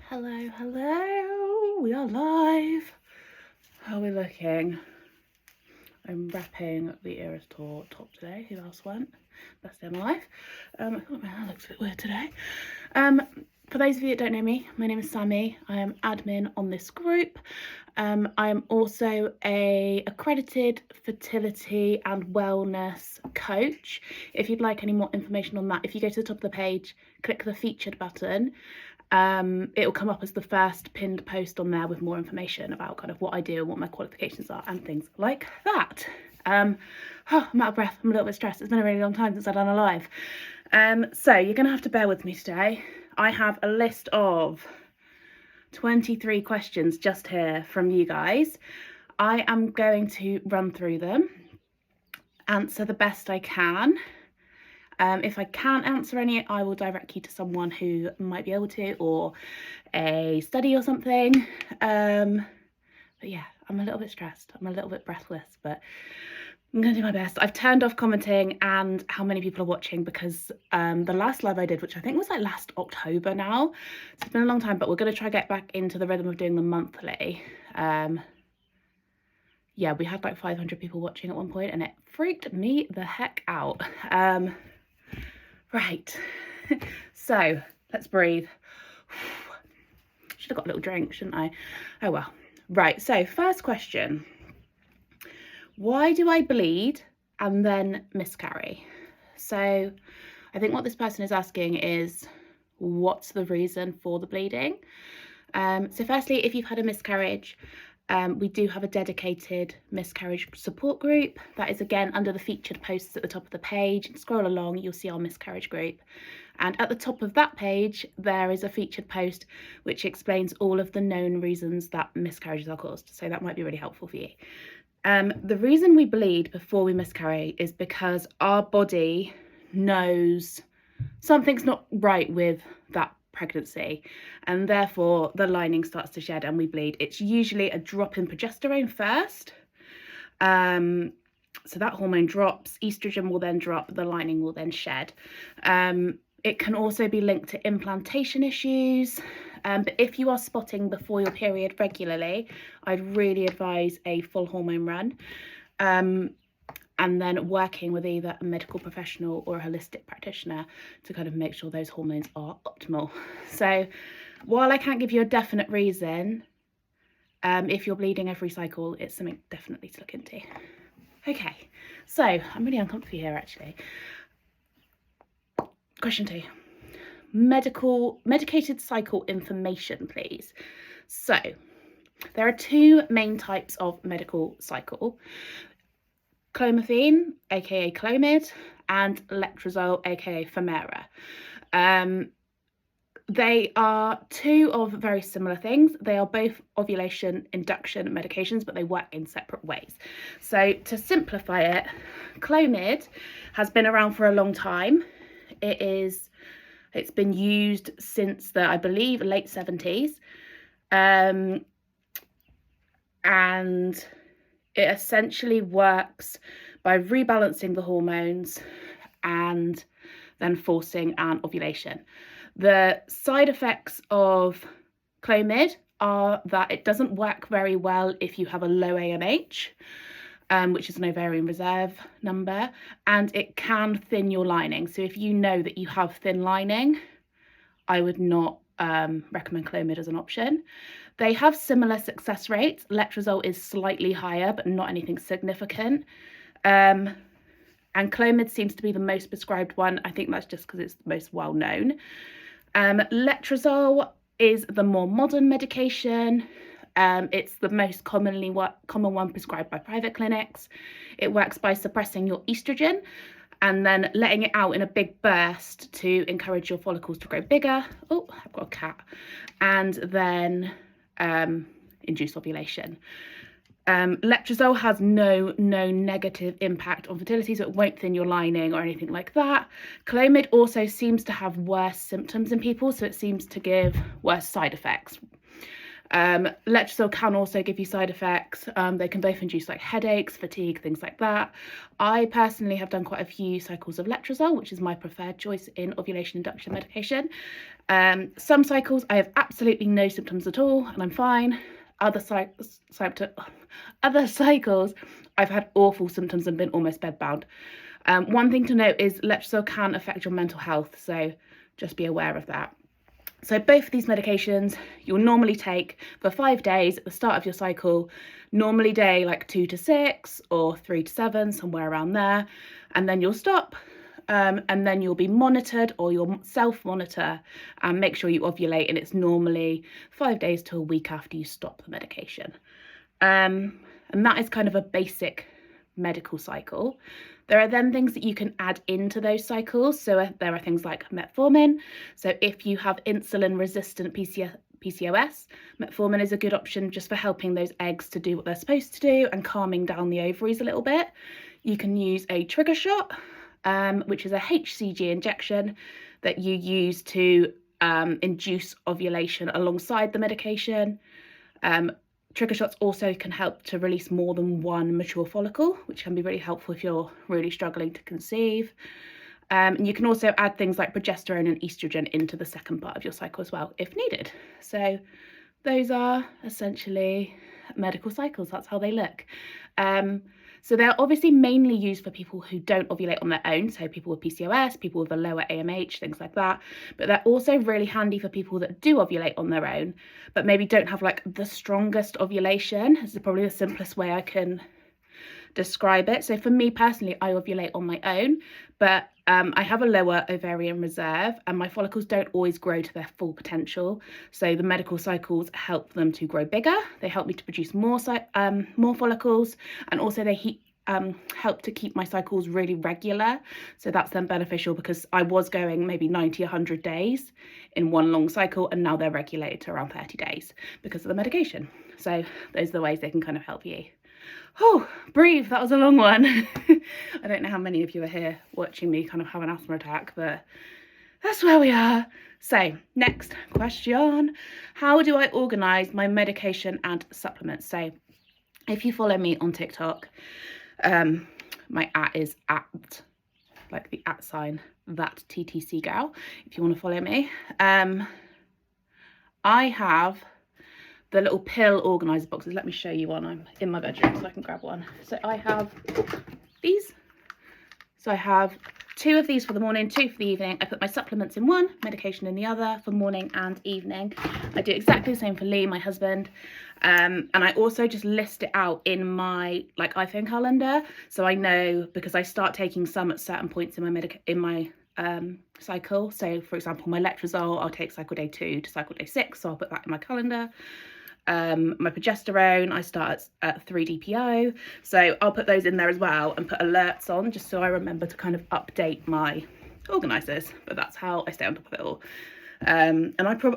Hello, hello, we are live. How are we looking? I'm wrapping the Eras Tour top today. Who else went? Best day of my life. I thought my hair looks a bit weird today. For those of you that don't know me, my name is Sammy. I am admin on this group. I am also a accredited fertility and wellness coach. If you'd like any more information on that, if you go to the top of the page, click the featured button. It will come up as the first pinned post on there with more information about kind of what I do and what my qualifications are and things like that. I'm out of breath. I'm a little bit stressed. It's been a really long time since I've done a live. So you're going to have to bear with me today. I have a list of 23 questions just here from you guys. I am going to run through them, answer the best I can. If I can't answer any, I will direct you to someone who might be able to, or a study or something. But yeah, I'm a little bit stressed. I'm a little bit breathless, but I'm going to do my best. I've turned off commenting and how many people are watching because the last live I did, which I think was like last October now, so it's been a long time, but we're going to try to get back into the rhythm of doing them monthly. Yeah, we had like 500 people watching at one point and it freaked me the heck out. Right, so let's breathe. Should have got a little drink, shouldn't I? Oh well. Right, so first question. Why do I bleed and then miscarry? So I think what this person is asking is, what's the reason for the bleeding? So firstly, if you've had a miscarriage, we do have a dedicated miscarriage support group. That is again under the featured posts at the top of the page. Scroll along, you'll see our miscarriage group. And at the top of that page, there is a featured post which explains all of the known reasons that miscarriages are caused. So that might be really helpful for you. The reason we bleed before we miscarry is because our body knows something's not right with that pregnancy, and therefore the lining starts to shed and we bleed. It's usually a drop in progesterone first. So that hormone drops, estrogen will then drop, the lining will then shed. It can also be linked to implantation issues. But if you are spotting before your period regularly, I'd really advise a full hormone run. And then working with either a medical professional or a holistic practitioner to kind of make sure those hormones are optimal. So while I can't give you a definite reason, if you're bleeding every cycle, it's something definitely to look into. Okay, so I'm really uncomfortable here actually. Question 2. Medicated cycle information, please. So there are 2 main types of medical cycle: clomiphene, aka Clomid, and letrozole, aka Femera. They are 2 of very similar things. They are both ovulation induction medications, but they work in separate ways. So to simplify it, Clomid has been around for a long time. It's been used since the, I believe, late 70s. And it essentially works by rebalancing the hormones and then forcing an ovulation. The side effects of Clomid are that it doesn't work very well if you have a low AMH, which is an ovarian reserve number, and it can thin your lining. So if you know that you have thin lining, I would not recommend Clomid as an option. They have similar success rates. Letrozole is slightly higher, but not anything significant. And Clomid seems to be the most prescribed one. I think that's just because it's the most well known. Letrozole is the more modern medication. It's the most common one prescribed by private clinics. It works by suppressing your estrogen and then letting it out in a big burst to encourage your follicles to grow bigger. Oh, I've got a cat. And then induce ovulation. Letrozole has no negative impact on fertility, so it won't thin your lining or anything like that. Clomid also seems to have worse symptoms in people, so it seems to give worse side effects. Letrozole can also give you side effects. They can both induce like headaches, fatigue, things like that. I personally have done quite a few cycles of letrozole, which is my preferred choice in ovulation induction medication. Some cycles I have absolutely no symptoms at all and I'm fine. Other cycles I've had awful symptoms and been almost bedbound. One thing to note is letrozole can affect your mental health, so just be aware of that. So both of these medications you'll normally take for 5 days at the start of your cycle, normally day like 2 to 6 or 3 to 7, somewhere around there, and then you'll stop, and then you'll be monitored, or you'll self-monitor and make sure you ovulate, and it's normally 5 days to a week after you stop the medication. And that is kind of a basic medical cycle. There are then things that you can add into those cycles. So there are things like metformin. So if you have insulin resistant PCOS, metformin is a good option just for helping those eggs to do what they're supposed to do and calming down the ovaries a little bit. You can use a trigger shot, which is a HCG injection that you use to induce ovulation alongside the medication. Trigger shots also can help to release more than one mature follicle, which can be really helpful if you're really struggling to conceive. And you can also add things like progesterone and estrogen into the second part of your cycle as well, if needed. So those are essentially medical cycles. That's how they look. So they're obviously mainly used for people who don't ovulate on their own, so people with PCOS, people with a lower AMH, things like that. But they're also really handy for people that do ovulate on their own, but maybe don't have like the strongest ovulation. This is probably the simplest way I can describe it. So for me personally, I ovulate on my own, but I have a lower ovarian reserve and my follicles don't always grow to their full potential. So the medical cycles help them to grow bigger. They help me to produce more follicles, and also they help to keep my cycles really regular. So that's then beneficial because I was going maybe 90, 100 days in one long cycle, and now they're regulated to around 30 days because of the medication. So those are the ways they can kind of help you. Oh, breathe, that was a long one. I don't know how many of you are here watching me kind of have an asthma attack, but that's where we are. So next question, how do I organise my medication and supplements? So if you follow me on TikTok, my @ is @ like the @ sign, that TTC gal, if you want to follow me. I have the little pill organizer boxes. Let me show you one. I'm in my bedroom so I can grab one. So I have these. So I have 2 of these for the morning, 2 for the evening. I put my supplements in one, medication in the other for morning and evening. I do exactly the same for Lee, my husband. And I also just list it out in my like iPhone calendar. So I know, because I start taking some at certain points in my cycle. So for example, my letrozole, I'll take cycle day 2 to cycle day 6. So I'll put that in my calendar. My progesterone, I start at 3 DPO, so I'll put those in there as well and put alerts on just so I remember to kind of update my organisers. But that's how I stay on top of it all. And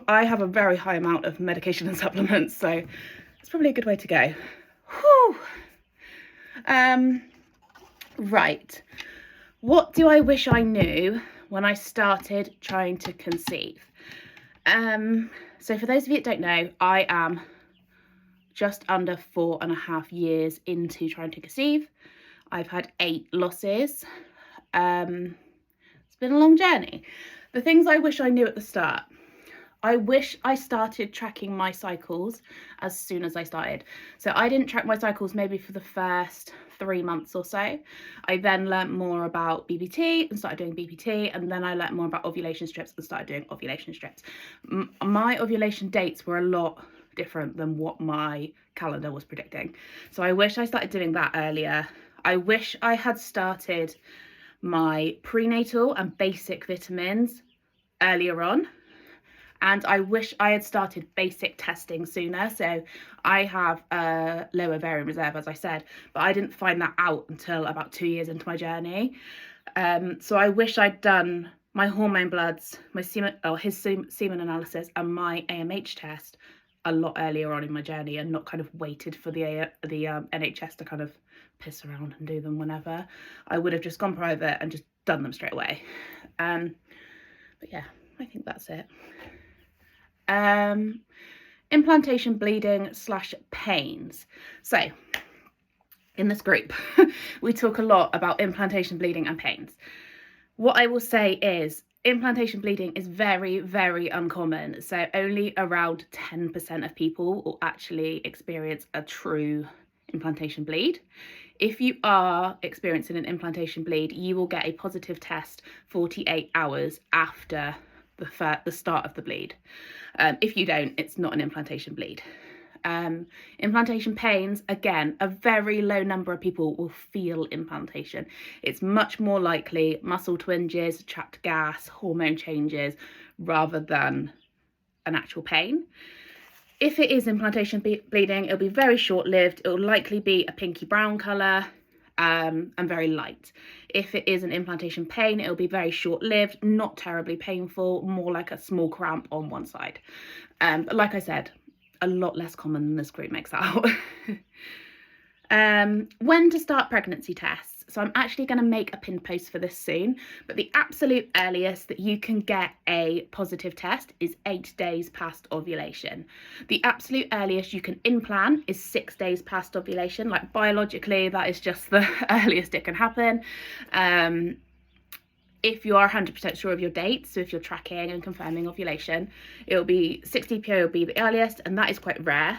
I have a very high amount of medication and supplements, so it's probably a good way to go. Whew. Right, what do I wish I knew when I started trying to conceive? So for those of you that don't know, I am just under 4.5 years into trying to conceive. I've had 8 losses. It's been a long journey. The things I wish I knew at the start. I wish I started tracking my cycles as soon as I started. So I didn't track my cycles maybe for the first 3 months or so. I then learnt more about BBT and started doing BBT, and then I learnt more about ovulation strips and started doing ovulation strips. My ovulation dates were a lot different than what my calendar was predicting. So I wish I started doing that earlier. I wish I had started my prenatal and basic vitamins earlier on. And I wish I had started basic testing sooner. So I have a low ovarian reserve, as I said, but I didn't find that out until about 2 years into my journey. So I wish I'd done my hormone bloods, my semen, his semen analysis, and my AMH test a lot earlier on in my journey, and not kind of waited for the NHS to kind of piss around and do them whenever. I would have just gone private and just done them straight away. But yeah, I think that's it. implantation bleeding / pains. So in this group, we talk a lot about implantation bleeding and pains. What I will say is implantation bleeding is very, very uncommon. So only around 10% of people will actually experience a true implantation bleed. If you are experiencing an implantation bleed, you will get a positive test 48 hours after the start of the bleed. If you don't, it's not an implantation bleed. Implantation pains, again, a very low number of people will feel implantation. It's much more likely muscle twinges, trapped gas, hormone changes, rather than an actual pain. If it is implantation bleeding, it'll be very short-lived. It'll likely be a pinky brown colour and very light. If it is an implantation pain, it'll be very short-lived, not terribly painful, more like a small cramp on one side. But like I said, a lot less common than this group makes out. When to start pregnancy tests. So I'm actually going to make a pinned post for this soon, but the absolute earliest that you can get a positive test is 8 days past ovulation. The absolute earliest you can implant is 6 days past ovulation. Like biologically, that is just the earliest it can happen. If you are 100% sure of your dates, so if you're tracking and confirming ovulation, it'll be 6 DPO will be the earliest, and that is quite rare.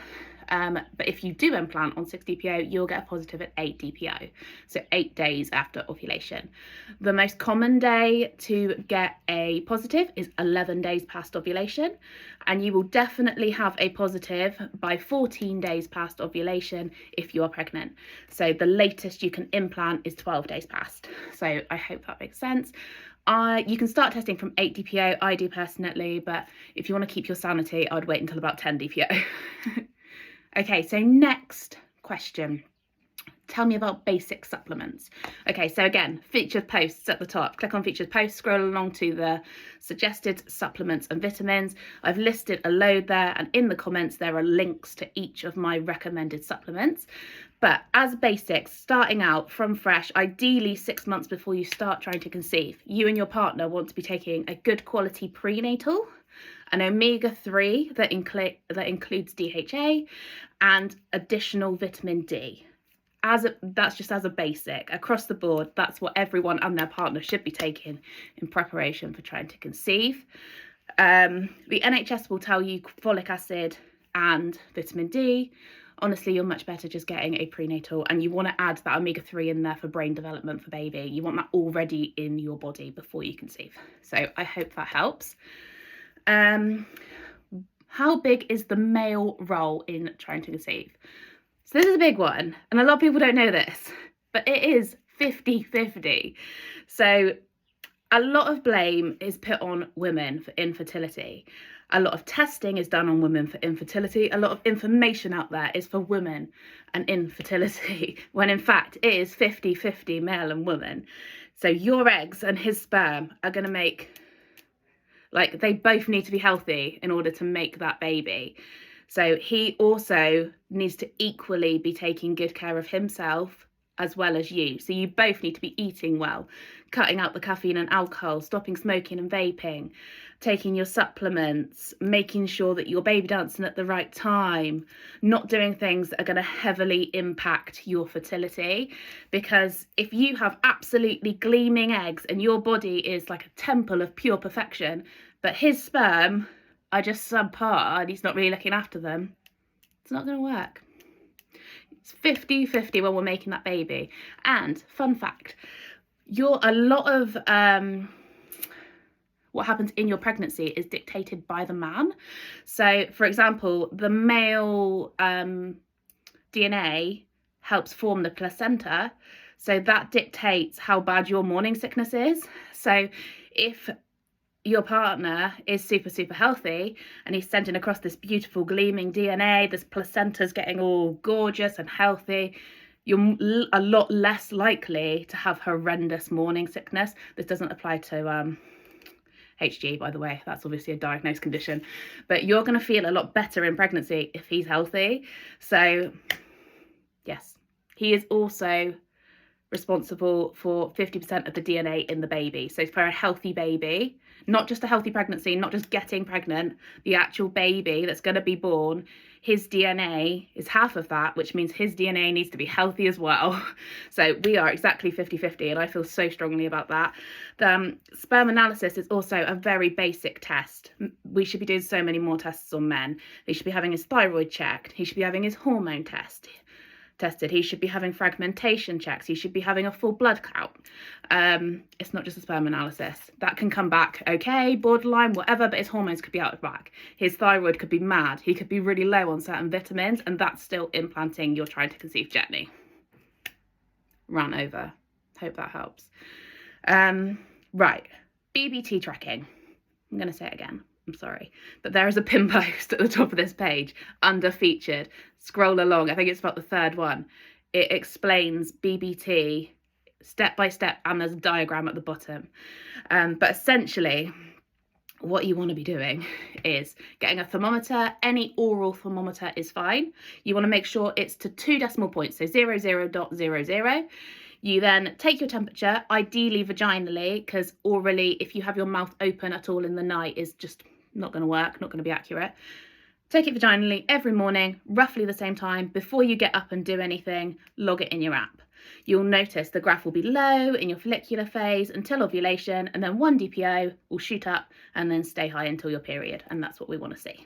But if you do implant on 6 DPO, you'll get a positive at 8 DPO, so 8 days after ovulation. The most common day to get a positive is 11 days past ovulation, and you will definitely have a positive by 14 days past ovulation if you are pregnant. So the latest you can implant is 12 days past. So I hope that makes sense. You can start testing from 8 DPO, I do personally, but if you want to keep your sanity, I'd wait until about 10 DPO. Okay, so next question. Tell me about basic supplements. Okay, so again, featured posts at the top. Click on featured posts, scroll along to the suggested supplements and vitamins. I've listed a load there, and in the comments there are links to each of my recommended supplements. But as basics, starting out from fresh, ideally 6 months before you start trying to conceive, you and your partner want to be taking a good quality prenatal, an omega-3 that includes DHA, and additional vitamin D. That's just as a basic. Across the board, that's what everyone and their partner should be taking in preparation for trying to conceive. The NHS will tell you folic acid and vitamin D. Honestly, you're much better just getting a prenatal, and you want to add that omega-3 in there for brain development for baby. You want that already in your body before you conceive. So I hope that helps. How big is the male role in trying to conceive? So this is a big one, and a lot of people don't know this, but it is 50-50. So a lot of blame is put on women for infertility. A lot of testing is done on women for infertility. A lot of information out there is for women and infertility, when in fact it is 50-50 male and woman. So your eggs and his sperm are going to make, like, they both need to be healthy in order to make that baby. So he also needs to equally be taking good care of himself as well as you. So you both need to be eating well, cutting out the caffeine and alcohol, stopping smoking and vaping, taking your supplements, making sure that you're baby dancing at the right time, not doing things that are going to heavily impact your fertility. Because if you have absolutely gleaming eggs and your body is like a temple of pure perfection, but his sperm are just subpar and he's not really looking after them, it's not going to work. It's 50-50 when we're making that baby. And fun fact, a lot of what happens in your pregnancy is dictated by the man. So for example, the male DNA helps form the placenta, so that dictates how bad your morning sickness is. So if your partner is super healthy and he's sending across this beautiful gleaming DNA, this placenta's getting all gorgeous and healthy, you're a lot less likely to have horrendous morning sickness. This doesn't apply to HG, by the way. That's obviously a diagnosed condition, but you're going to feel a lot better in pregnancy if he's healthy. So yes, he is also responsible for 50% of the DNA in the baby. So for a healthy baby, not just a healthy pregnancy, not just getting pregnant, the actual baby that's going to be born, his DNA is half of that, which means his DNA needs to be healthy as well. So we are exactly 50-50, and I feel so strongly about that. The sperm analysis is also a very basic test. We should be doing so many more tests on men. They should be having his thyroid checked. He should be having his hormone tested. He should be having fragmentation checks. He should be having a full blood count. It's not just a sperm analysis. That can come back okay, borderline, whatever, but his hormones could be out of whack. His thyroid could be mad. He could be really low on certain vitamins, and that's still implanting your trying to conceive journey. Ran over. Hope that helps. Right. BBT tracking. I'm going to say it again. I'm sorry, but there is a pin post at the top of this page under featured. Scroll along. I think it's about the third one. It explains BBT step by step, and there's a diagram at the bottom. But essentially, what you want to be doing is getting a thermometer. Any oral thermometer is fine. You want to make sure it's to 2 decimal points, so 00.00. You then take your temperature, ideally vaginally, because orally, if you have your mouth open at all in the night, is just not going to work, not going to be accurate. Take it vaginally every morning, roughly the same time. Before you get up and do anything, log it in your app. You'll notice the graph will be low in your follicular phase until ovulation, and then 1 DPO will shoot up and then stay high until your period, and that's what we want to see.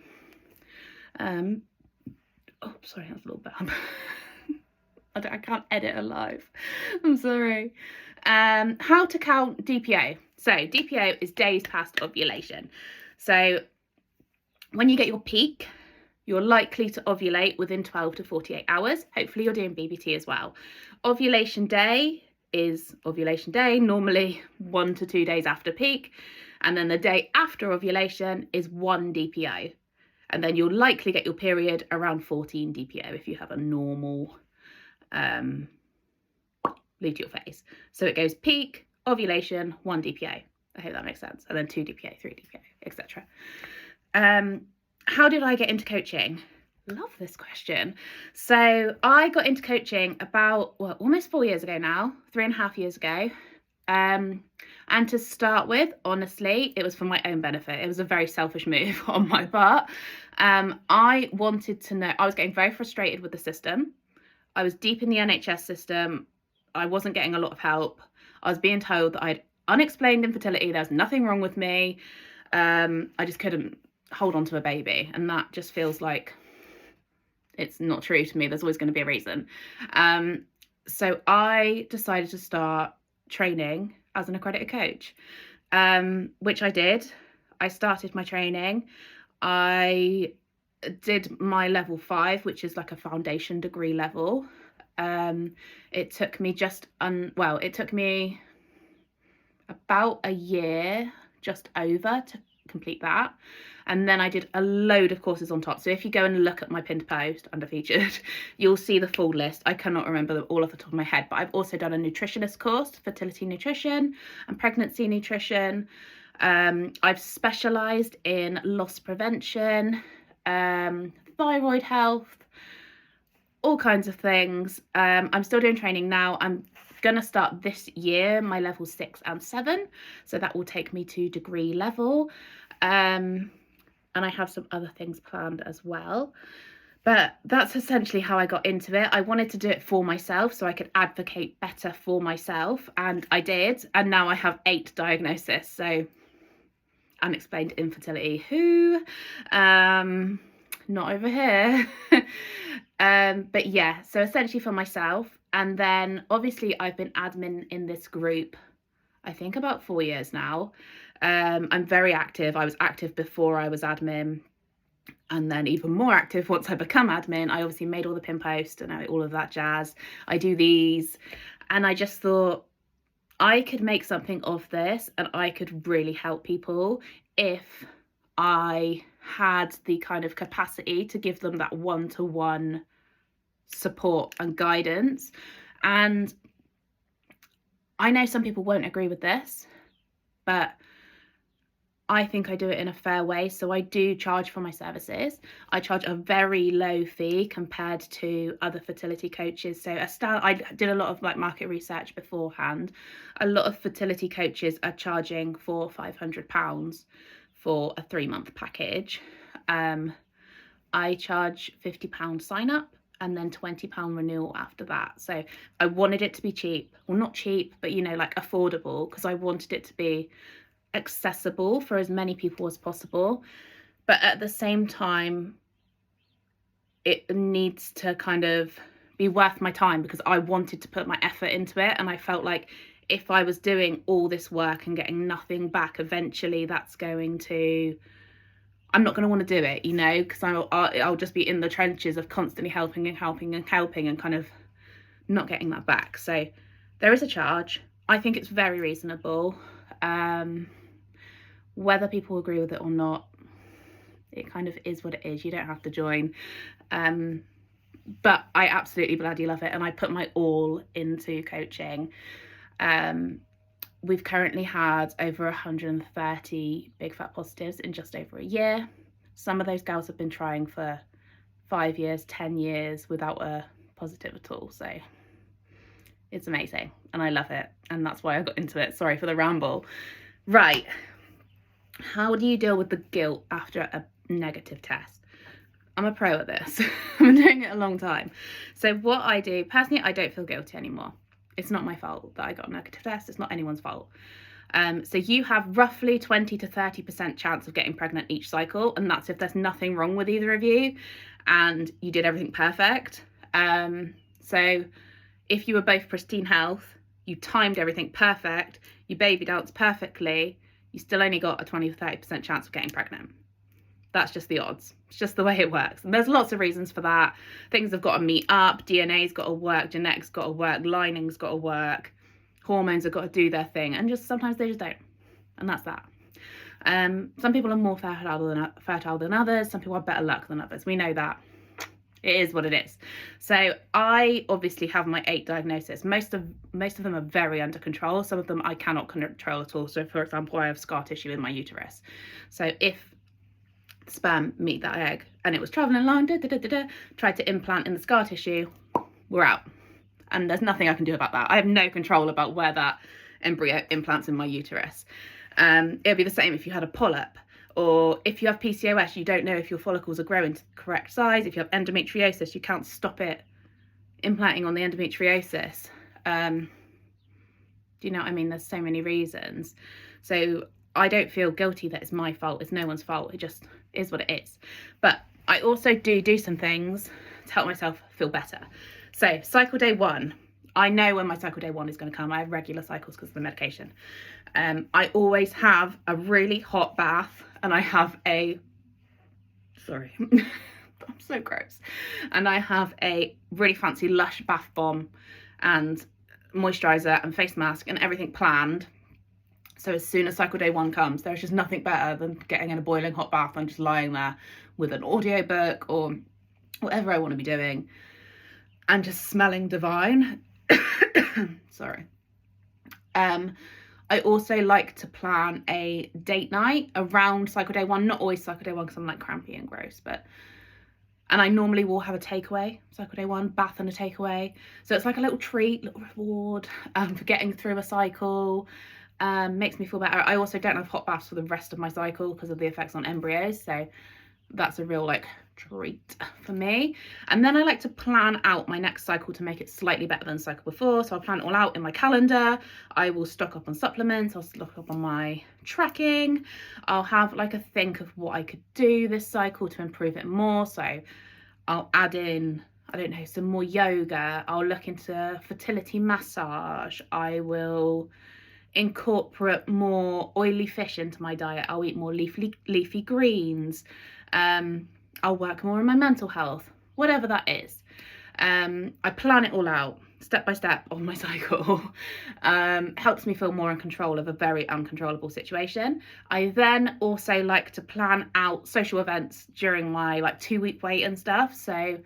Oh, sorry, that's a little bad. I can't edit a live. I'm sorry. How to count DPO. So DPO is days past ovulation. So when you get your peak, you're likely to ovulate within 12 to 48 hours. Hopefully you're doing BBT as well. Ovulation day is ovulation day, normally 1 to 2 days after peak. And then the day after ovulation is 1 DPO. And then you'll likely get your period around 14 DPO if you have a normal luteal phase. So it goes peak, ovulation, 1 DPO. I hope that makes sense. And then 2 DPO, 3 DPO, etc. How did I get into coaching? Love this question. So I got into coaching about, almost 4 years ago now, 3.5 years ago. And to start with, honestly, it was for my own benefit. It was a very selfish move on my part. I wanted to know, I was getting very frustrated with the system. I was deep in the NHS system. I wasn't getting a lot of help. I was being told that I had unexplained infertility. There was nothing wrong with me. I just couldn't hold on to a baby. And that just feels like it's not true to me. There's always going to be a reason. So I decided to start training as an accredited coach, which I did. I started my training. I did my level 5, which is like a foundation degree level. It took me it took me about a year, just over, to complete that. And then I did a load of courses on top. So if you go and look at my pinned post under featured, you'll see the full list. I cannot remember them all off the top of my head, but I've also done a nutritionist course, fertility nutrition and pregnancy nutrition. I've specialised in loss prevention, thyroid health, all kinds of things. I'm still doing training now. I'm gonna start this year my level 6 and 7, so that will take me to degree level, and I have some other things planned as well. But that's essentially how I got into it. I wanted to do it for myself so I could advocate better for myself, and I did. And now I have 8 diagnoses. So unexplained infertility, not over here. But yeah, so essentially for myself. And then obviously I've been admin in this group, I think about 4 years now. I'm very active. I was active before I was admin, and then even more active once I become admin. I obviously made all the pin posts and all of that jazz. I do these, and I just thought I could make something of this, and I could really help people if I had the kind of capacity to give them that one-to-one support and guidance. And I know some people won't agree with this, but I think I do it in a fair way. So I do charge for my services. I charge a very low fee compared to other fertility coaches. So I did a lot of like market research beforehand. A lot of fertility coaches are charging £400-500 for a 3-month package. I charge £50 sign up and then £20 renewal after that. So I wanted it to be cheap. Well, not cheap, but you know, like affordable, because I wanted it to be accessible for as many people as possible. But at the same time, it needs to kind of be worth my time, because I wanted to put my effort into it. And I felt like if I was doing all this work and getting nothing back, eventually I'm not going to want to do it, you know, because I'll just be in the trenches of constantly helping and kind of not getting that back. So there is a charge. I think it's very reasonable. Whether people agree with it or not, it kind of is what it is. You don't have to join. But I absolutely bloody love it, and I put my all into coaching. We've currently had over 130 big fat positives in just over a year. Some of those girls have been trying for 5 years, 10 years without a positive at all. So it's amazing and I love it. And that's why I got into it. Sorry for the ramble. Right. How do you deal with the guilt after a negative test? I'm a pro at this. I've been doing it a long time. So what I do, personally, I don't feel guilty anymore. It's not my fault that I got a negative test. It's not anyone's fault. So you have roughly 20 to 30% chance of getting pregnant each cycle. And that's if there's nothing wrong with either of you and you did everything perfect. So if you were both pristine health, you timed everything perfect, you baby danced perfectly, you still only got a 20 to 30% chance of getting pregnant. That's just the odds. It's just the way it works. And there's lots of reasons for that. Things have got to meet up. DNA's got to work. Genetics got to work. Lining's got to work. Hormones have got to do their thing. And just sometimes they just don't. And that's that. Some people are more fertile than others. Some people have better luck than others. We know that. It is what it is. So I obviously have my 8 diagnoses. Most of them are very under control. Some of them I cannot control at all. So for example, I have scar tissue in my uterus. So if sperm meet that egg and it was traveling along, tried to implant in the scar tissue, we're out. And there's nothing I can do about that. I have no control about where that embryo implants in my uterus. It'll be the same if you had a polyp, or if you have PCOS, you don't know if your follicles are growing to the correct size. If you have endometriosis, you can't stop it implanting on the endometriosis. Do you know what I mean? There's so many reasons. So I don't feel guilty that it's my fault. It's no one's fault. It just is what it is. But I also do some things to help myself feel better. So cycle day 1, I know when my cycle day 1 is going to come. I have regular cycles because of the medication. I always have a really hot bath, and I have I'm so gross. And I have a really fancy Lush bath bomb and moisturizer and face mask and everything planned. So as soon as cycle day 1 comes, there's just nothing better than getting in a boiling hot bath and just lying there with an audiobook or whatever I want to be doing and just smelling divine. Sorry. I also like to plan a date night around cycle day 1, not always cycle day 1 because I'm like crampy and gross, and I normally will have a takeaway, cycle day 1, bath and a takeaway. So it's like a little treat, little reward for getting through a cycle. Makes me feel better. I also don't have hot baths for the rest of my cycle because of the effects on embryos. So that's a real like treat for me. And then I like to plan out my next cycle to make it slightly better than the cycle before. So I'll plan it all out in my calendar. I will stock up on supplements. I'll stock up on my tracking. I'll have like a think of what I could do this cycle to improve it more. So I'll add in, I don't know, some more yoga. I'll look into fertility massage. I will incorporate more oily fish into my diet. I'll eat more leafy greens. I'll work more on my mental health, whatever that is. I plan it all out step by step on my cycle. Helps me feel more in control of a very uncontrollable situation. I then also like to plan out social events during my like 2-week wait and stuff. So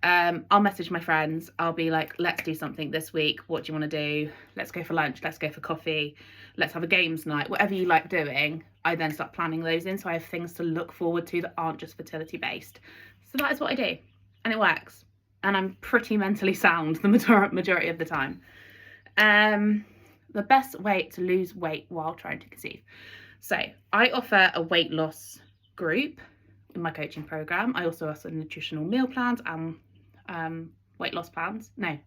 I'll message my friends. I'll be like, let's do something this week. What do you want to do? Let's go for lunch. Let's go for coffee. Let's have a games night. Whatever you like doing, I then start planning those in, so I have things to look forward to that aren't just fertility based. So that is what I do, and it works. And I'm pretty mentally sound the majority of the time. The best way to lose weight while trying to conceive. So I offer a weight loss group in my coaching program. I also offer nutritional meal plans and weight loss plans, no,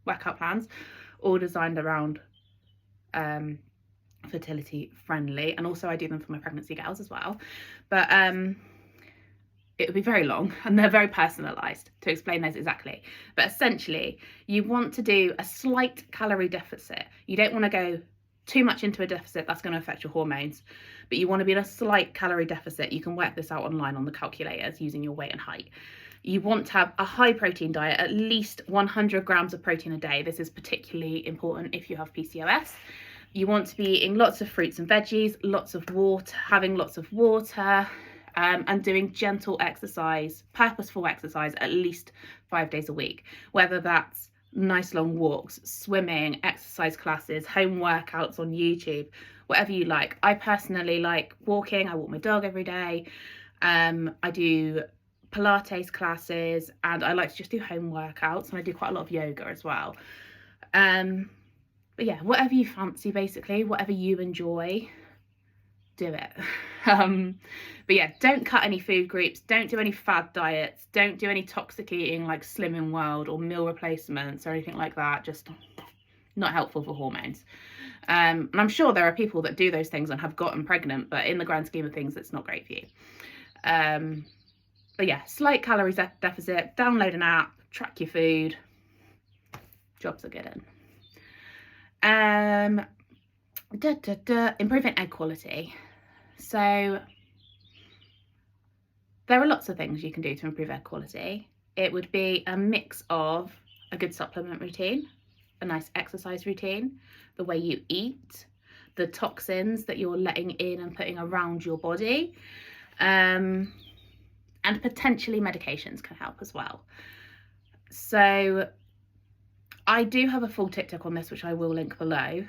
workout plans, all designed around fertility friendly. And also I do them for my pregnancy gals as well. But it would be very long and they're very personalised to explain those exactly. But essentially, you want to do a slight calorie deficit. You don't want to go too much into a deficit, that's going to affect your hormones. But you want to be in a slight calorie deficit. You can work this out online on the calculators using your weight and height. You want to have a high protein diet, at least 100 grams of protein a day. This is particularly important if you have PCOS. You want to be eating lots of fruits and veggies, lots of water, having lots of water, and doing gentle exercise, purposeful exercise, at least 5 days a week, whether that's nice long walks, swimming, exercise classes, home workouts on YouTube, whatever you like. I personally like walking. I walk my dog every day. I do Pilates classes, and I like to just do home workouts, and I do quite a lot of yoga as well. But yeah, whatever you fancy, basically, whatever you enjoy, do it. But yeah, don't cut any food groups, don't do any fad diets, don't do any toxic eating like Slimming World or meal replacements or anything like that. Just not helpful for hormones. And I'm sure there are people that do those things and have gotten pregnant, but in the grand scheme of things, it's not great for you. But yeah, slight calorie deficit, download an app, track your food, jobs are good in. Improving egg quality. So there are lots of things you can do to improve egg quality. It would be a mix of a good supplement routine, a nice exercise routine, the way you eat, the toxins that you're letting in and putting around your body, and potentially medications can help as well. So I do have a full TikTok on this, which I will link below.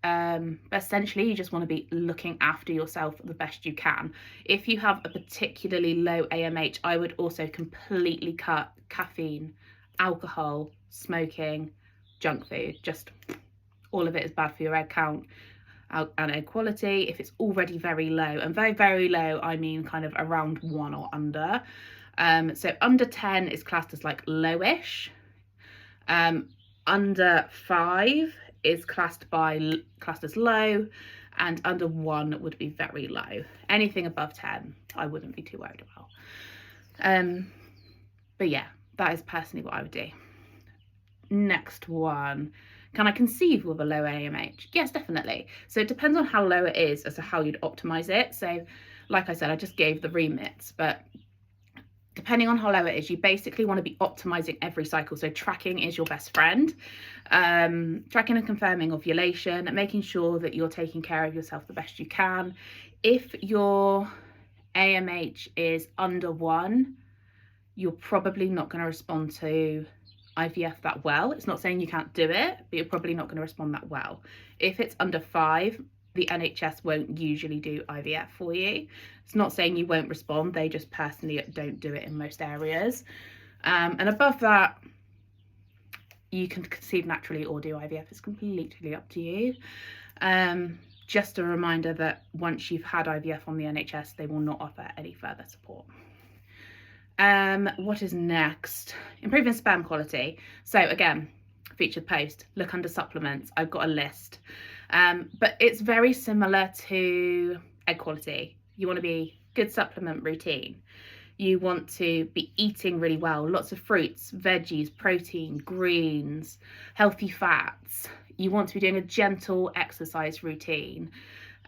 But essentially, you just want to be looking after yourself the best you can. If you have a particularly low AMH, I would also completely cut caffeine, alcohol, smoking, junk food. Just all of it is bad for your egg count and egg quality. If it's already very low, and very, very low, I mean kind of around 1 or under. So under 10 is classed as like lowish. Under 5 is classed as low, and under 1 would be very low. Anything above 10 I wouldn't be too worried about. But yeah, that is personally what I would do. Next one, can I conceive with a low AMH? Yes, definitely. So it depends on how low it is as to how you'd optimize it. So like I said, I just gave the remits, but depending on how low it is, you basically want to be optimizing every cycle. So tracking is your best friend. Tracking and confirming ovulation, making sure that you're taking care of yourself the best you can. If your AMH is under 1, you're probably not going to respond to IVF that well. It's not saying you can't do it, but you're probably not going to respond that well. If it's under 5, the NHS won't usually do IVF for you. It's not saying you won't respond, they just personally don't do it in most areas. And above that, you can conceive naturally or do IVF. It's completely up to you. Just a reminder that once you've had IVF on the NHS, they will not offer any further support. What is next? Improving sperm quality. So again, featured post, look under supplements. I've got a list. But it's very similar to egg quality. You want to be good supplement routine. You want to be eating really well, lots of fruits, veggies, protein, greens, healthy fats. You want to be doing a gentle exercise routine.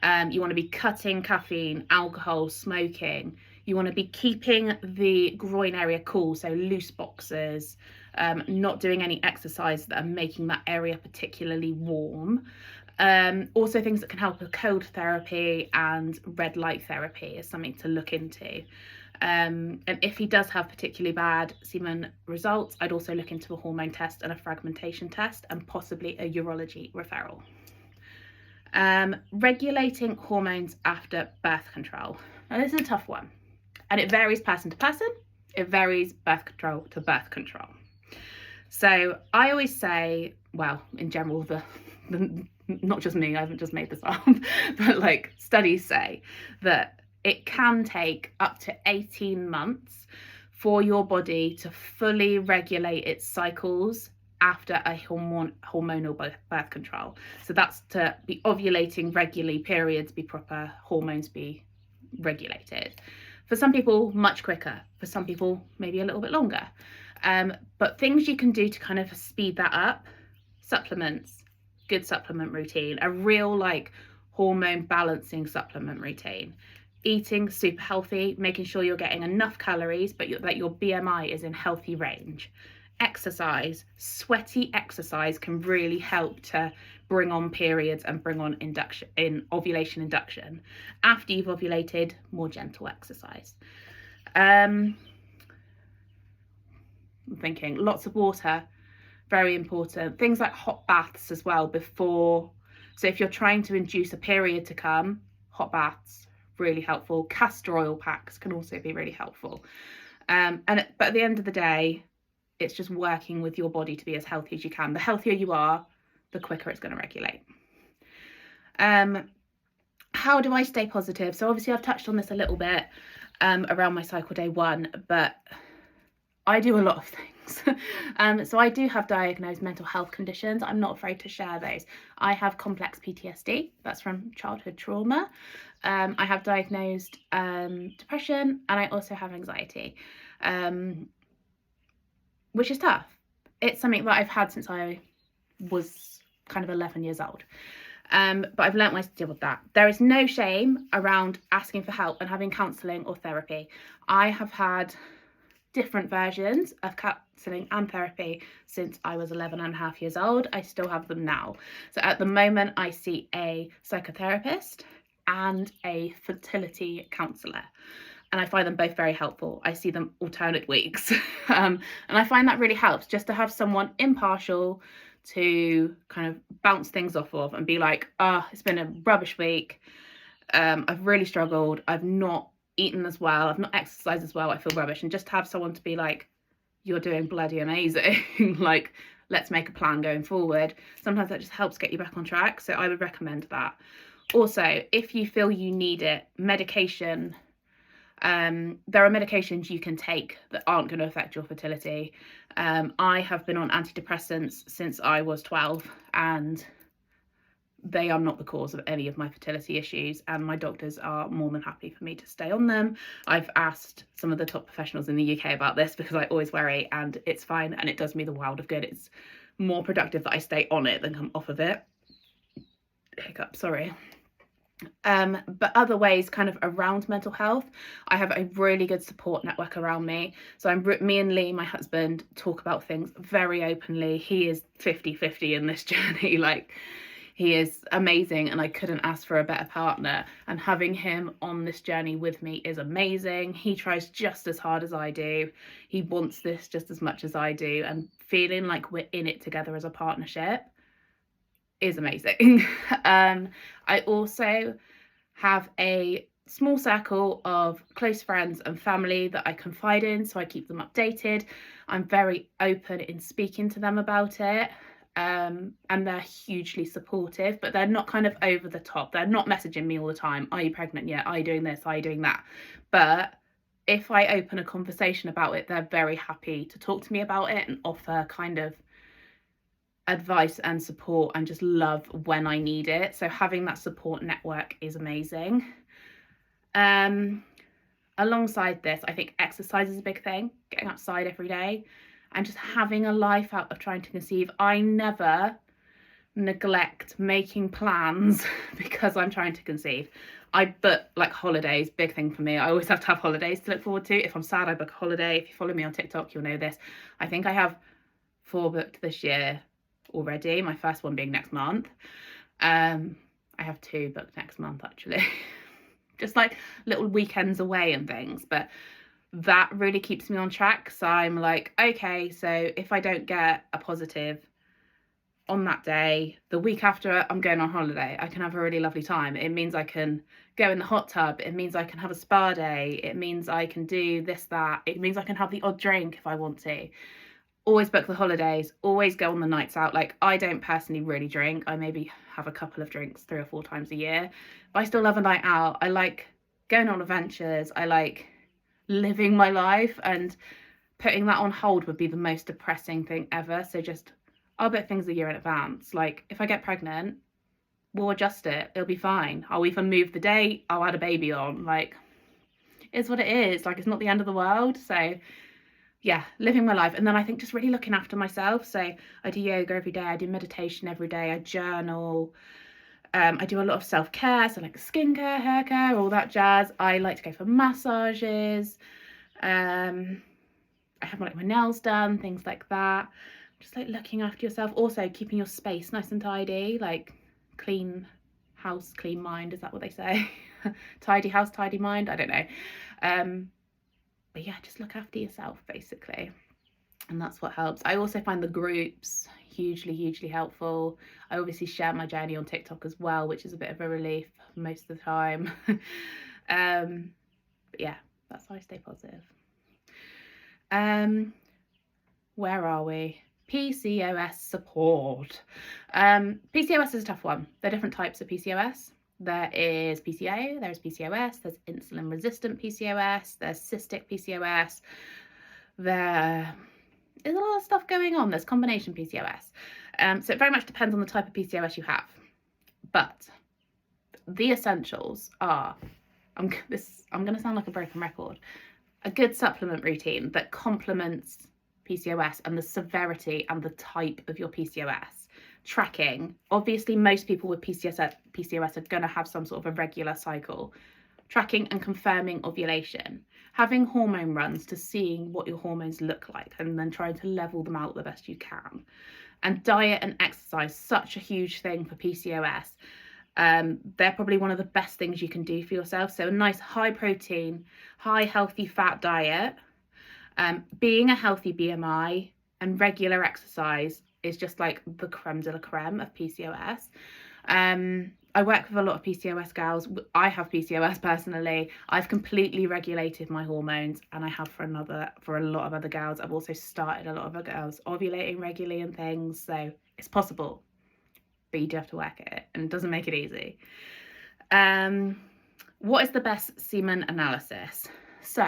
You want to be cutting caffeine, alcohol, smoking. You want to be keeping the groin area cool, so loose boxers, not doing any exercise that are making that area particularly warm. Also things that can help with cold therapy and red light therapy is something to look into. And if he does have particularly bad semen results, I'd also look into a hormone test and a fragmentation test and possibly a urology referral. Regulating hormones after birth control. Now this is a tough one, and it varies person to person. It varies birth control to birth control. So I always say, well, in general, the not just me, I haven't just made this up, but like studies say that it can take up to 18 months for your body to fully regulate its cycles after a hormonal birth control. So that's to be ovulating regularly, periods be proper, hormones be regulated. For some people, much quicker. For some people, maybe a little bit longer. But things you can do to kind of speed that up: supplements, good supplement routine, a real like hormone balancing supplement routine, eating super healthy, making sure you're getting enough calories, but that your BMI is in healthy range. Exercise, sweaty exercise can really help to bring on periods and bring on ovulation induction. After you've ovulated, more gentle exercise. I'm thinking lots of water, very important. Things like hot baths as well before. So if you're trying to induce a period to come, hot baths, really helpful. Castor oil packs can also be really helpful. But at the end of the day, it's just working with your body to be as healthy as you can. The healthier you are, the quicker it's going to regulate. How do I stay positive? So obviously I've touched on this a little bit around my cycle day 1, but I do a lot of things. So I do have diagnosed mental health conditions. I'm not afraid to share those. I have complex PTSD, that's from childhood trauma. I have diagnosed depression, and I also have anxiety, which is tough. It's something that I've had since I was kind of 11 years old. But I've learnt ways to deal with that. There is no shame around asking for help and having counselling or therapy. I have had different versions of counselling and therapy since I was 11 and a half years old. I still have them now. So at the moment I see a psychotherapist and a fertility counsellor, and I find them both very helpful. I see them alternate weeks. And I find that really helps, just to have someone impartial to kind of bounce things off of and be like, it's been a rubbish week. I've really struggled. I've not eaten as well. I've not exercised as well. I feel rubbish. And just have someone to be like, you're doing bloody amazing. Like, let's make a plan going forward. Sometimes that just helps get you back on track. So I would recommend that. Also, if you feel you need it, medication. There are medications you can take that aren't going to affect your fertility. I have been on antidepressants since I was 12, and they are not the cause of any of my fertility issues, and my doctors are more than happy for me to stay on them. I've asked some of the top professionals in the UK about this because I always worry, and it's fine, and it does me the world of good. It's more productive that I stay on it than come off of it. Hiccup, sorry. But other ways kind of around mental health, I have a really good support network around me. So me and Lee, my husband, talk about things very openly. He is 50-50 in this journey. Like, he is amazing, and I couldn't ask for a better partner. And having him on this journey with me is amazing. He tries just as hard as I do. He wants this just as much as I do. And feeling like we're in it together as a partnership is amazing. I also have a small circle of close friends and family that I confide in, so I keep them updated. I'm very open in speaking to them about it. And they're hugely supportive, but they're not kind of over the top. They're not messaging me all the time. Are you pregnant yet? Are you doing this? Are you doing that? But if I open a conversation about it, they're very happy to talk to me about it and offer kind of advice and support and just love when I need it. So having that support network is amazing. Alongside this, I think exercise is a big thing. Getting outside every day and just having a life out of trying to conceive. I never neglect making plans because I'm trying to conceive. I book like holidays, big thing for me. I always have to have holidays to look forward to. If I'm sad, I book a holiday. If you follow me on TikTok, you'll know this. I think I have 4 booked this year already, my first one being next month. I have 2 booked next month actually. Just like little weekends away and things, but that really keeps me on track. So I'm like, okay, so if I don't get a positive on that day, the week after I'm going on holiday, I can have a really lovely time. It means I can go in the hot tub. It means I can have a spa day. It means I can do this, that. It means I can have the odd drink if I want to. Always book the holidays, always go on the nights out. Like, I don't personally really drink. I maybe have a couple of drinks 3 or 4 times a year, but I still love a night out. I like going on adventures. I like living my life, and putting that on hold would be the most depressing thing ever. So just, I'll book things a year in advance. Like, if I get pregnant, we'll adjust it. It'll be fine. I'll even move the date. I'll add a baby on. Like, it's what it is. Like, it's not the end of the world. So yeah, living my life. And then I think just really looking after myself. So I do yoga every day. I do meditation every day. I journal. I do a lot of self-care. So like skincare, hair care, all that jazz. I like to go for massages. I have like my nails done, things like that. Just like looking after yourself. Also keeping your space nice and tidy, like clean house, clean mind. Is that what they say? Tidy house, tidy mind. I don't know. But yeah, just look after yourself basically. And that's what helps. I also find the groups hugely helpful. I obviously share my journey on TikTok as well, which is a bit of a relief most of the time. But yeah, that's how I stay positive. Where are we? PCOS support. PCOS is a tough one. There are different types of PCOS. There is PCO, there's PCOS, there's insulin resistant PCOS, there's cystic PCOS, there is a lot of stuff going on. There's combination PCOS. So it very much depends on the type of PCOS you have. But the essentials are, I'm going to sound like a broken record, a good supplement routine that complements PCOS and the severity and the type of your PCOS. Tracking. Obviously, most people with PCOS are going to have some sort of a regular cycle. Tracking and confirming ovulation. Having hormone runs to seeing what your hormones look like and then trying to level them out the best you can. And diet and exercise, such a huge thing for PCOS. They're probably one of the best things you can do for yourself. So a nice high protein, high healthy fat diet, being a healthy BMI and regular exercise is just like the creme de la creme of PCOS. I work with a lot of PCOS gals. I have PCOS personally. I've completely regulated my hormones, and I have for a lot of other gals. I've also started a lot of other girls ovulating regularly and things. So it's possible, but you do have to work at it, and it doesn't make it easy. What is the best semen analysis? So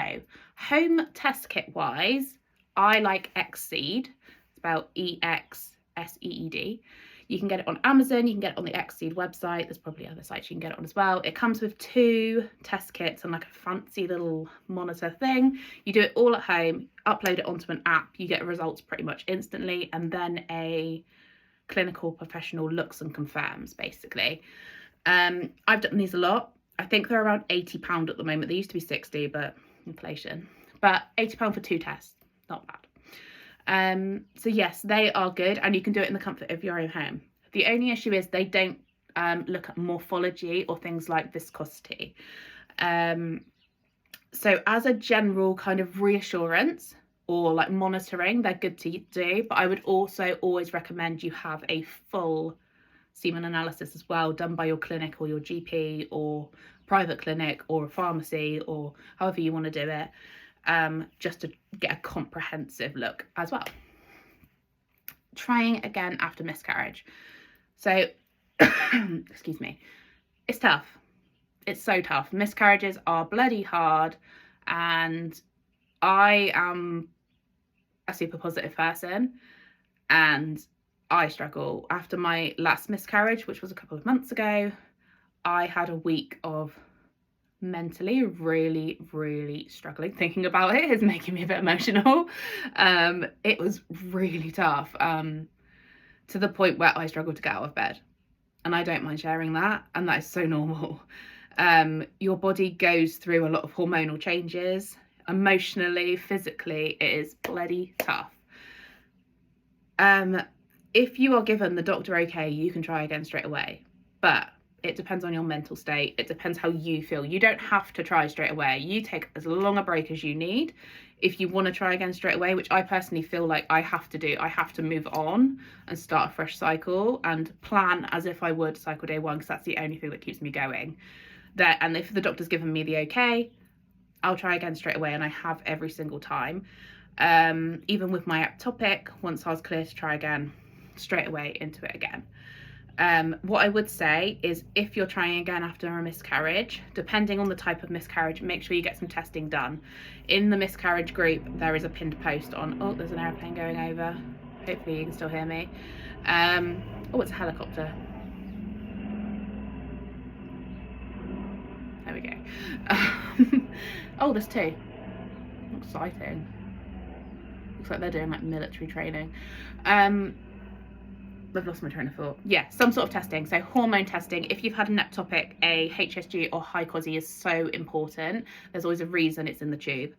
home test kit wise, I like Xseed. It's about EXSEED. You can get it on Amazon, you can get it on the Xseed website. There's probably other sites you can get it on as well. It comes with 2 test kits and like a fancy little monitor thing. You do it all at home, upload it onto an app, you get results pretty much instantly, and then a clinical professional looks and confirms basically. I've done these a lot. I think they're around £80 at the moment. They used to be 60, but inflation. But £80 for 2 tests, not bad. So yes, they are good, and you can do it in the comfort of your own home. The only issue is they don't look at morphology or things like viscosity. So as a general kind of reassurance or like monitoring, they're good to do, but I would also always recommend you have a full semen analysis as well, done by your clinic or your GP or private clinic or a pharmacy or however you want to do it. Just to get a comprehensive look as well. Trying again after miscarriage. So, excuse me, it's tough. It's so tough. Miscarriages are bloody hard, and I am a super positive person, and I struggle. After my last miscarriage, which was a couple of months ago, I had a week of mentally really struggling. Thinking about it is making me a bit emotional. It was really tough, to the point where I struggled to get out of bed, and I don't mind sharing that, and that is so normal. Your body goes through a lot of hormonal changes, emotionally, physically. It is bloody tough. If you are given the doctor okay, you can try again straight away, but It depends on your mental state. It depends how you feel. You don't have to try straight away. You take as long a break as you need. If you want to try again straight away, which I personally feel like I have to do, I have to move on and start a fresh cycle and plan as if I would cycle day 1, because that's the only thing that keeps me going. And if the doctor's given me the okay, I'll try again straight away, and I have every single time. Even with my ectopic, once I was clear to try again, straight away into it again. What I would say is, if you're trying again after a miscarriage, depending on the type of miscarriage, make sure you get some testing done. In the miscarriage group, there is a pinned post on, oh, there's an airplane going over. Hopefully you can still hear me. Oh, it's a helicopter. There we go. Oh, there's 2. Exciting. Looks like they're doing like military training. I've lost my train of thought. Yeah, some sort of testing. So hormone testing. If you've had an ectopic, a HSG or high COSI is so important. There's always a reason it's in the tube.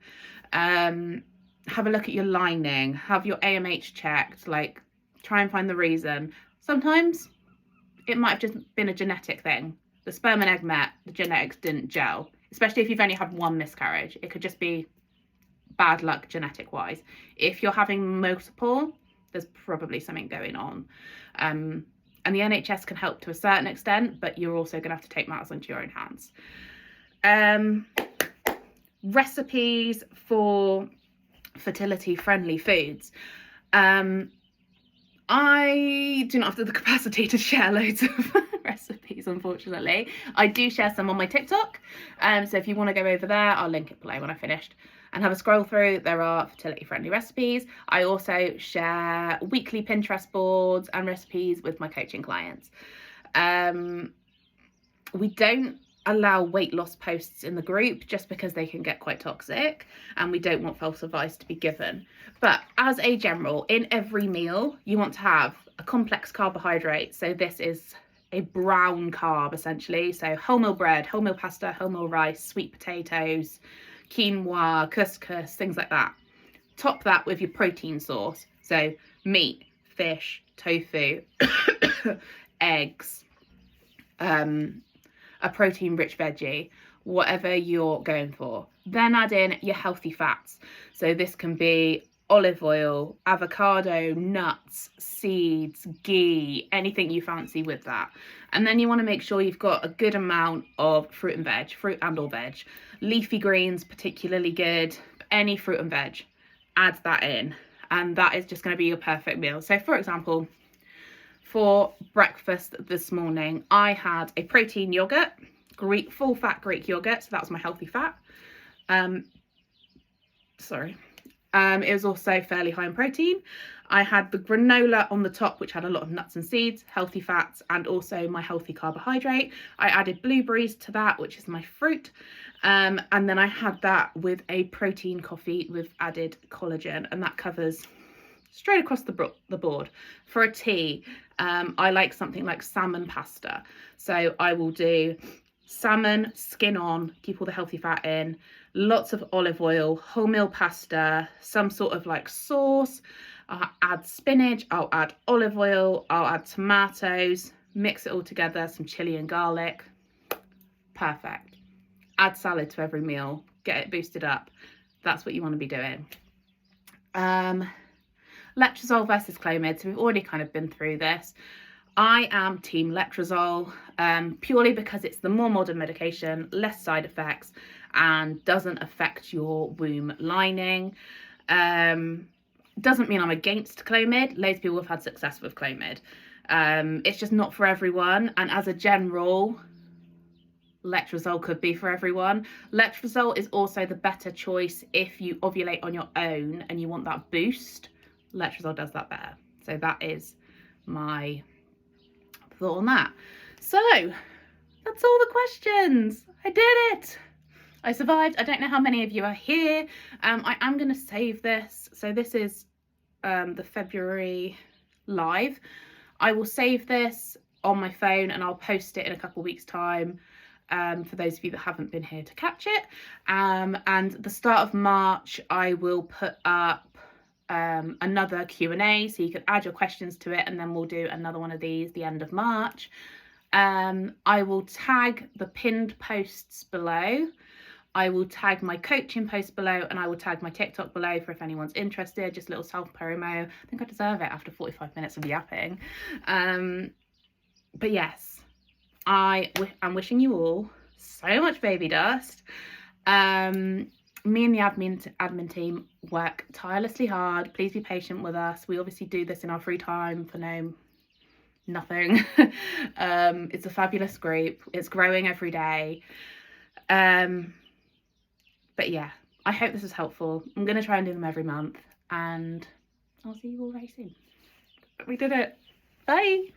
Have a look at your lining. Have your AMH checked. Like, try and find the reason. Sometimes it might have just been a genetic thing. The sperm and egg met, the genetics didn't gel. Especially if you've only had 1 miscarriage. It could just be bad luck genetic wise. If you're having multiple, there's probably something going on. And the NHS can help to a certain extent, but you're also going to have to take matters into your own hands. Recipes for fertility friendly foods. I do not have the capacity to share loads of recipes, unfortunately. I do share some on my TikTok. So if you want to go over there, I'll link it below when I finished and have a scroll through. There are fertility friendly recipes. I also share weekly Pinterest boards and recipes with my coaching clients. We don't allow weight loss posts in the group just because they can get quite toxic, and we don't want false advice to be given. But as a general, in every meal you want to have a complex carbohydrate. So this is a brown carb essentially. So wholemeal bread, wholemeal pasta, wholemeal rice, sweet potatoes, quinoa, couscous, things like that. Top that with your protein source. So meat, fish, tofu, eggs, a protein rich veggie, whatever you're going for. Then add in your healthy fats. So this can be olive oil, avocado, nuts, seeds, ghee, anything you fancy with that. And then you want to make sure you've got a good amount of fruit and or veg. Leafy greens, particularly good. Any fruit and veg, add that in. And that is just going to be your perfect meal. So for example, for breakfast this morning, I had a protein yogurt, full fat Greek yogurt. So that was my healthy fat. It was also fairly high in protein. I had the granola on the top, which had a lot of nuts and seeds, healthy fats, and also my healthy carbohydrate. I added blueberries to that, which is my fruit. And then I had that with a protein coffee with added collagen, and that covers straight across the board. For a tea, I like something like salmon pasta. So I will do salmon, skin on, keep all the healthy fat in, lots of olive oil, wholemeal pasta, some sort of like sauce. I'll add spinach, I'll add olive oil, I'll add tomatoes, mix it all together, some chili and garlic. Perfect. Add salad to every meal, get it boosted up. That's what you want to be doing. Letrozole versus Clomid. So we've already kind of been through this. I am team letrozole, purely because it's the more modern medication, less side effects, and doesn't affect your womb lining. Doesn't mean I'm against Clomid. Loads of people have had success with Clomid. It's just not for everyone. And as a general, letrozole could be for everyone. Letrozole is also the better choice if you ovulate on your own and you want that boost. Letrozole does that better. So that is my thought on that. So that's all the questions. I did it. I survived. I don't know how many of you are here. I am going to save this. So this is the February live. I will save this on my phone and I'll post it in a couple of weeks time for those of you that haven't been here to catch it. And the start of March, I will put up another Q&A, so you can add your questions to it, and then we'll do another one of these the end of March. I will tag the pinned posts below. I will tag my coaching post below, and I will tag my TikTok below for if anyone's interested. Just a little self-promo. I think I deserve it after 45 minutes of yapping. But yes, I'm wishing you all so much baby dust. Me and the admin team work tirelessly hard. Please be patient with us. We obviously do this in our free time for nothing. It's a fabulous group. It's growing every day. But yeah, I hope this is helpful. I'm going to try and do them every month, and I'll see you all very soon. We did it. Bye.